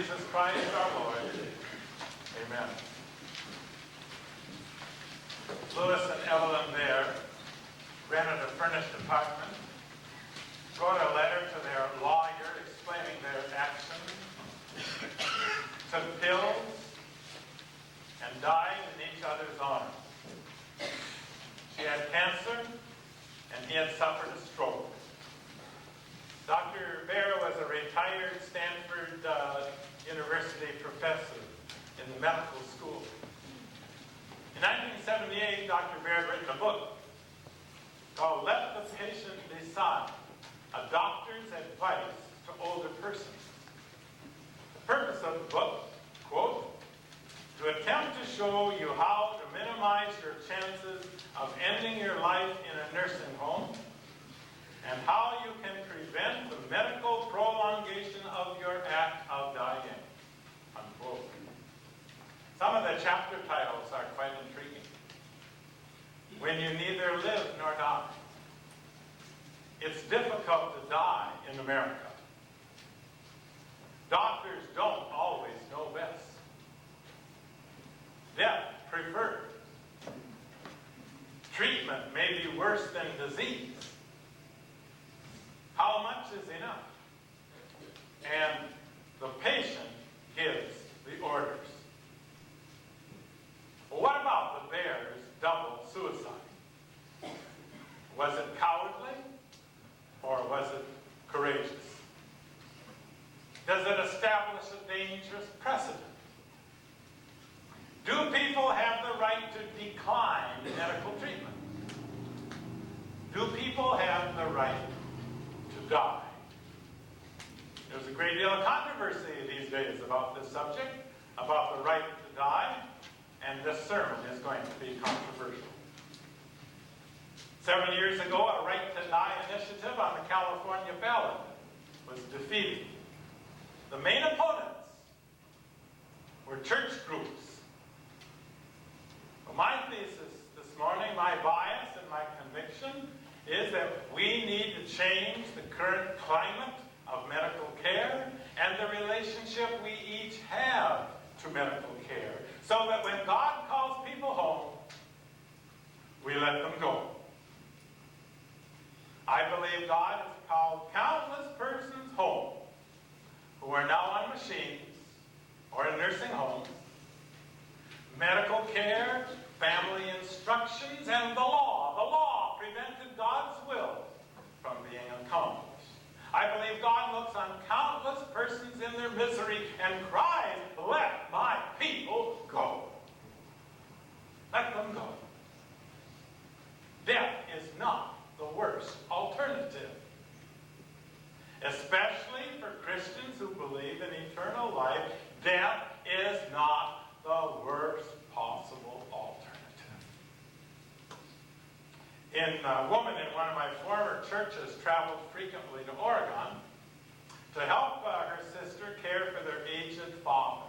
Jesus Christ our Lord. Amen. Louis and Evelyn there rented a furnished apartment, wrote a letter to their lawyer explaining their actions, took pills, and died in each other's arms. She had cancer, and he had suffered a stroke. Dr. Baer was a retired Stanford University professor in the medical school. In 1978, Dr. Baer had written a book called Let the Patient Decide, a doctor's advice to older persons. The purpose of the book, quote, to attempt to show you how to minimize your chances of ending your life in a nursing home and how you can prevent the medical prolongation of your act of dying, unquote. Some of the chapter titles are quite intriguing. When you neither live nor die. It's difficult to die in America. Doctors don't always know best. Death preferred. Treatment may be worse than disease. How much is enough? And the patient gives the orders. Well, what about the Bears' double suicide? Was it cowardly or was it courageous? Does it establish a dangerous precedent? Do people have the right to decline medical treatment? Do people have the right to die? There's a great deal of controversy these days about this subject, about the right to die, and this sermon is going to be controversial. 7 years ago, a Right to Die initiative on the California ballot was defeated. The main opponents were church groups. Well, my thesis this morning, my bias and my conviction is that we need to change the current climate of medical care and the relationship we each have to medical care, so that when God calls people home, we let them go. I believe God has called countless persons home who are now on machines or in nursing homes. Medical care, family instructions, and the law. The law prevented God's will from being accomplished. I believe God looks on countless persons in their misery and cries, let my people go. Let them go. Death is not the worst alternative. Especially for Christians who believe in eternal life, death is not the worst possible alternative. A woman in one of my former churches traveled frequently to Oregon to help her sister care for their aged father.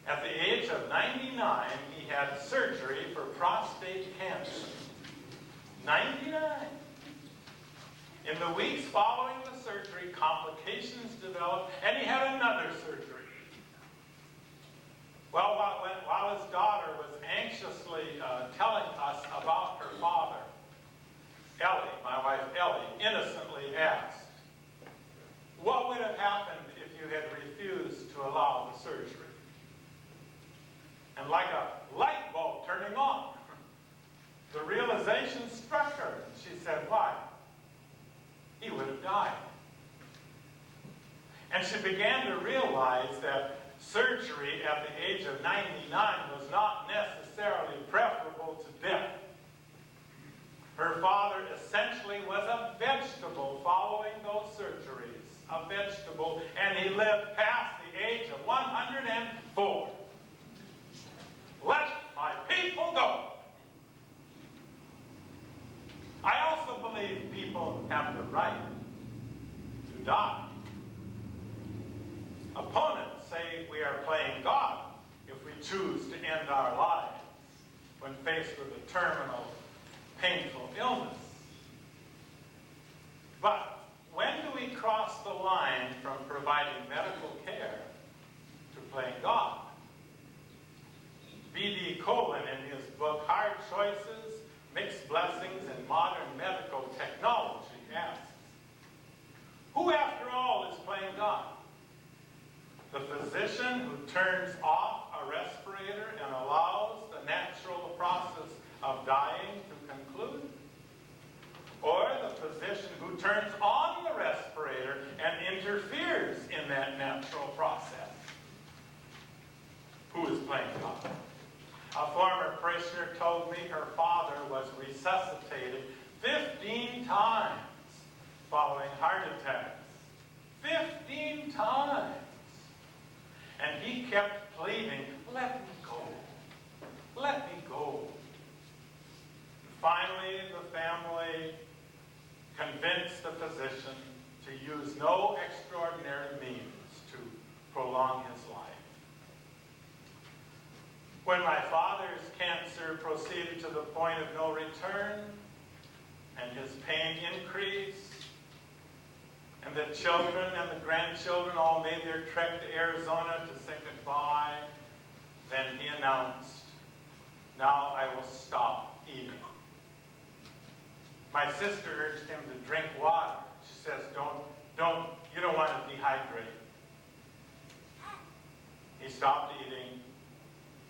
At the age of 99, he had surgery for prostate cancer. 99! In the weeks following the surgery, complications developed, and he had another surgery. Well, while his daughter was anxiously telling us about her father, Ellie, my wife Ellie, innocently asked, what would have happened if you had refused to allow the surgery? And like a light bulb turning on, the realization struck her. She said, why? He would have died. And she began to realize that surgery at the age of 99 was not necessarily preferable to death. Her father essentially was a vegetable following those surgeries. A vegetable. And he lived past the age of 104. Let my people go. I also believe people have the right to die. Opponents say we are playing God if we choose to end our lives when faced with a terminal, painful illness. But when do we cross the line from providing medical care playing God. B.D. Colin, in his book Hard Choices, Mixed Blessings in Modern Medical Technology, asks, who after all is playing God? The physician who turns off a respirator and allows the natural process of dying to conclude? Or the physician who turns on the respirator and interferes in that natural process? Who is playing God? A former parishioner told me her father was resuscitated 15 times following heart attacks. 15 times! And he kept pleading, let me go. Let me go. And finally, the family convinced the physician to use no extraordinary means to prolong his life. When my father's cancer proceeded to the point of no return, and his pain increased, and the children and the grandchildren all made their trek to Arizona to say goodbye, then he announced, now I will stop eating. My sister urged him to drink water. She says, you don't want to dehydrate. He stopped eating.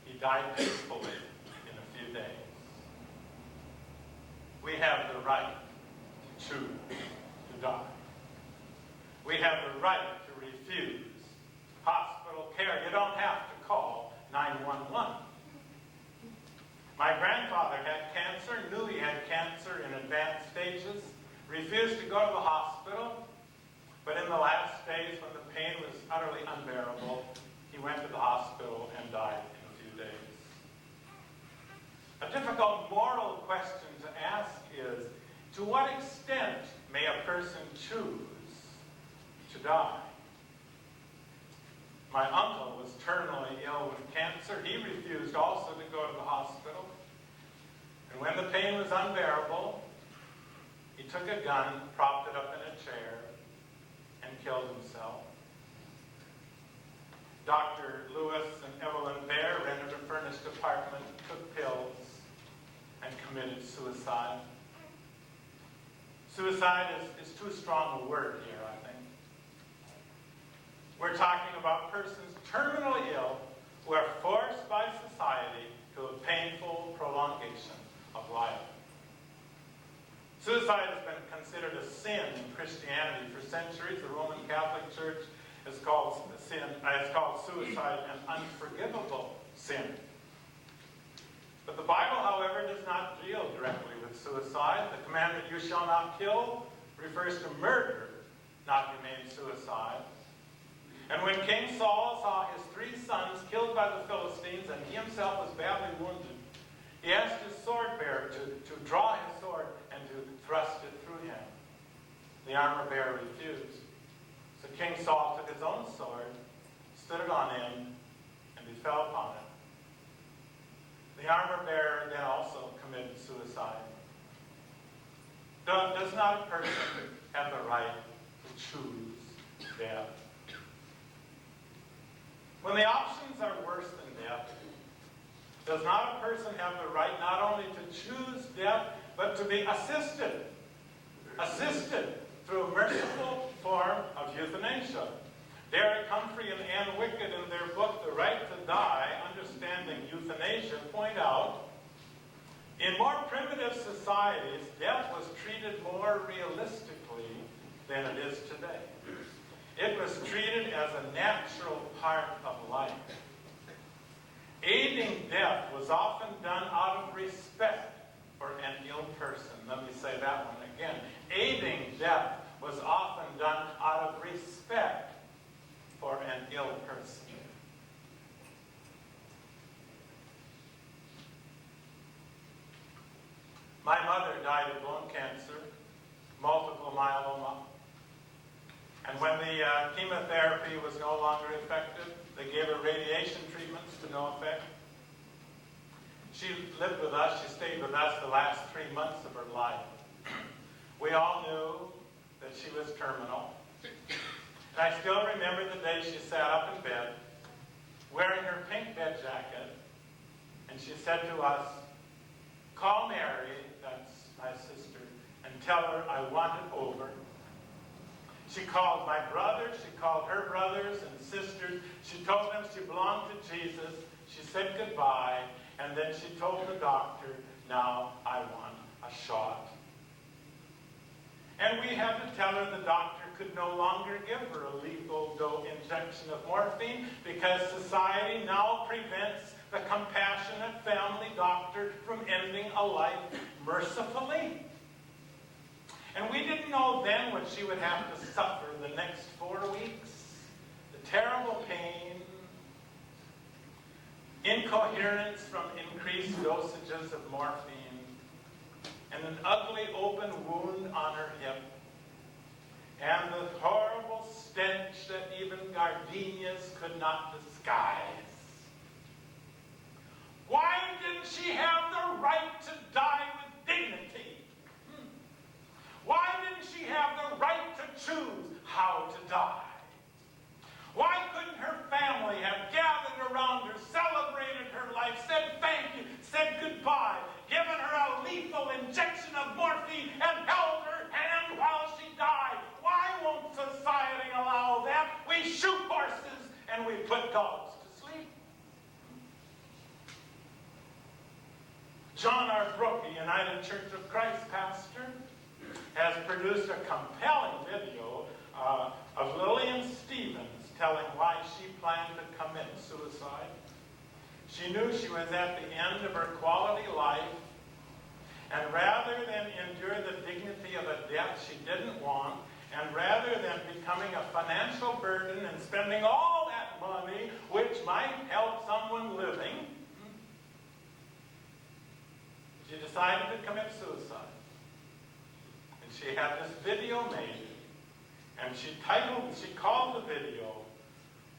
He died peacefully in a few days. We have the right to choose to die. We have the right to refuse hospital care. You don't have to call 911. My grandfather had cancer, knew he had cancer in advanced stages, refused to go to the hospital, but in the last days when the pain was utterly unbearable, he went to the hospital and died in a few days. A difficult moral question to ask is, to what extent may a person choose to die? My uncle was terminally ill with cancer. He refused also to go to the hospital. And when the pain was unbearable, he took a gun, propped it up in a chair, and killed himself. Dr. Lewis and Evelyn Bear rented a furnished apartment, took pills, and committed suicide. Suicide is too strong a word here, I think. We're talking about persons terminally ill who are forced by society to a painful prolongation of life. Suicide has been considered a sin in Christianity for centuries. The Roman Catholic Church has called suicide an unforgivable sin. But the Bible, however, does not deal directly with suicide. The commandment, you shall not kill, refers to murder, not humane suicide. And when King Saul saw his 3 sons killed by the Philistines and he himself was badly wounded, he asked his sword bearer to draw his sword and to thrust it through him. The armor bearer refused. So King Saul took his own sword, stood it on him, and he fell upon it. The armor bearer then also committed suicide. Does not a person have the right to choose death? When the options are worse than death, does not a person have the right not only to choose death, but to be assisted through a merciful form of euthanasia? Derek Humphrey and Ann Wickett, in their book, The Right to Die, Understanding Euthanasia, point out, in more primitive societies, death was treated more realistically than it is today. It was treated as a natural part of life. Aiding death was often done out of respect for an ill person. Let me say that one again. Aiding death was often done out of respect for an ill person. My mother died of bone cancer, multiple myeloma. And when the chemotherapy was no longer effective, they gave her radiation treatments to no effect. She lived with us, she stayed with us the last 3 months of her life. We all knew that she was terminal. And I still remember the day she sat up in bed wearing her pink bed jacket, and she said to us, "Call Mary," that's my sister, "and tell her I want it over." She called my brother, she called her brothers and sisters. She told them she belonged to Jesus. She said goodbye, and then she told the doctor, "Now I want a shot." And we had to tell her the doctor could no longer give her a lethal injection of morphine because society now prevents the compassionate family doctor from ending a life mercifully. And we didn't know then what she would have to suffer the next 4 weeks. The terrible pain, incoherence from increased dosages of morphine, and an ugly open wound on her hip, and the horrible stench that even gardenias could not disguise. Why didn't she have the right to die with dignity? Why didn't she have the right to choose how to die? Why couldn't her family have gathered around her, celebrated her life, said thank you, said goodbye, given her a lethal injection of morphine, and held her hand while she died? Why won't society allow that? We shoot horses and we put dogs to sleep. John R. Brooke, a United Church of Christ pastor, has produced a compelling video of Lillian Stevens telling why she planned to commit suicide. She knew she was at the end of her quality life, and rather than endure the dignity of a death she didn't want, and rather than becoming a financial burden and spending all that money, which might help someone living, she decided to commit suicide. And she had this video made, and she called the video,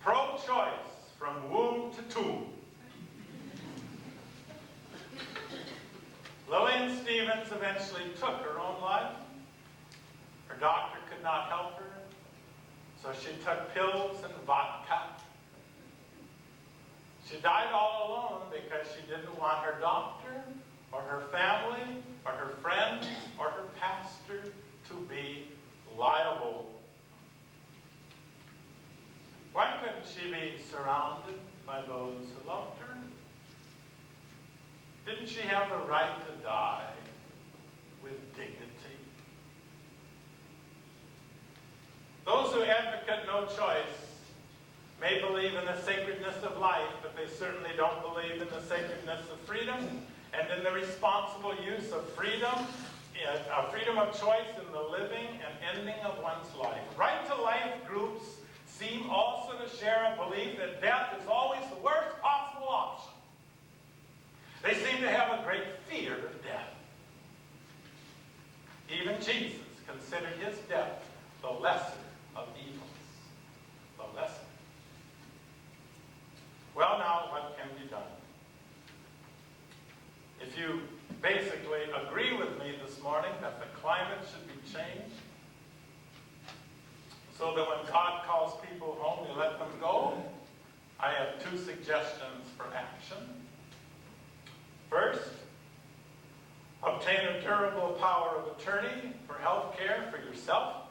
"Pro-Choice from Womb to Tomb." Lillian Stevens eventually took her own life. Her doctor could not help her, so she took pills and vodka. She died all alone because she didn't want her doctor or her family or her friends or her pastor to be liable. Why couldn't she be surrounded by those who loved her? Didn't she have the right to die with dignity? Those who advocate no choice may believe in the sacredness of life, but they certainly don't believe in the sacredness of freedom and in the responsible use of freedom of choice in the living and ending of one's life. Right-to-life groups seem also to share a belief that death is always the worst possible option. They seem to have a great fear of death. Even Jesus considered his death the lesser of evils. The lesser. Well, now, what can be done? If you basically agree with me this morning that the climate should be changed, so that when God calls people home, we let them go, I have 2 suggestions for action. First, obtain a durable power of attorney for health care for yourself.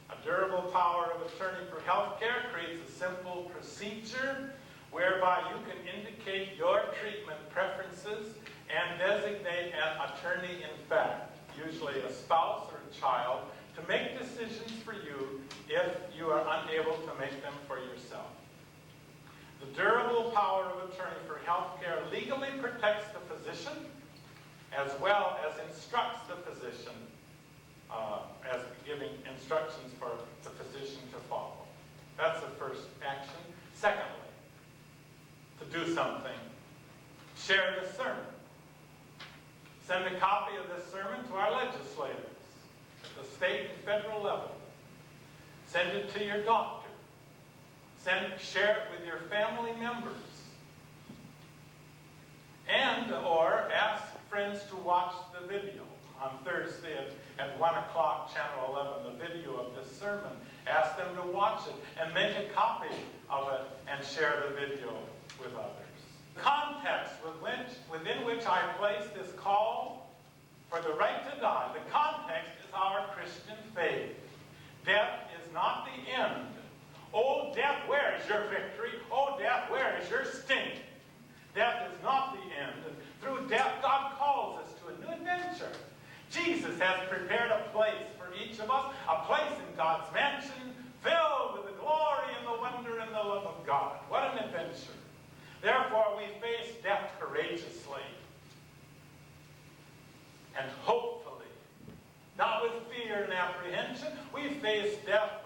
A durable power of attorney for health care creates a simple procedure whereby you can indicate your treatment preferences and designate an attorney in fact, usually a spouse or a child, to make decisions for you if you are unable to make them for yourself. The durable power of attorney for health care legally protects the physician as well as instructs the physician, as giving instructions for the physician to follow. That's the first action. Secondly, to do something, share the sermon. Send a copy of this sermon to our legislators at the state and federal level. Send it to your doctor. Share it with your family members. And or ask friends to watch the video on Thursday at 1 o'clock, Channel 11, the video of this sermon. Ask them to watch it and make a copy of it and share the video with others. The context within which I place this call for the right to die, the context is our Christian faith. Death is not the end. Oh, death, where is your victory? Oh, death, where is your sting? Death is not the end. And through death, God calls us to a new adventure. Jesus has prepared a place for each of us, a place in God's mansion filled with the glory and the wonder and the love of God. What an adventure. Therefore, we face death courageously and hopefully, not with fear and apprehension. We face death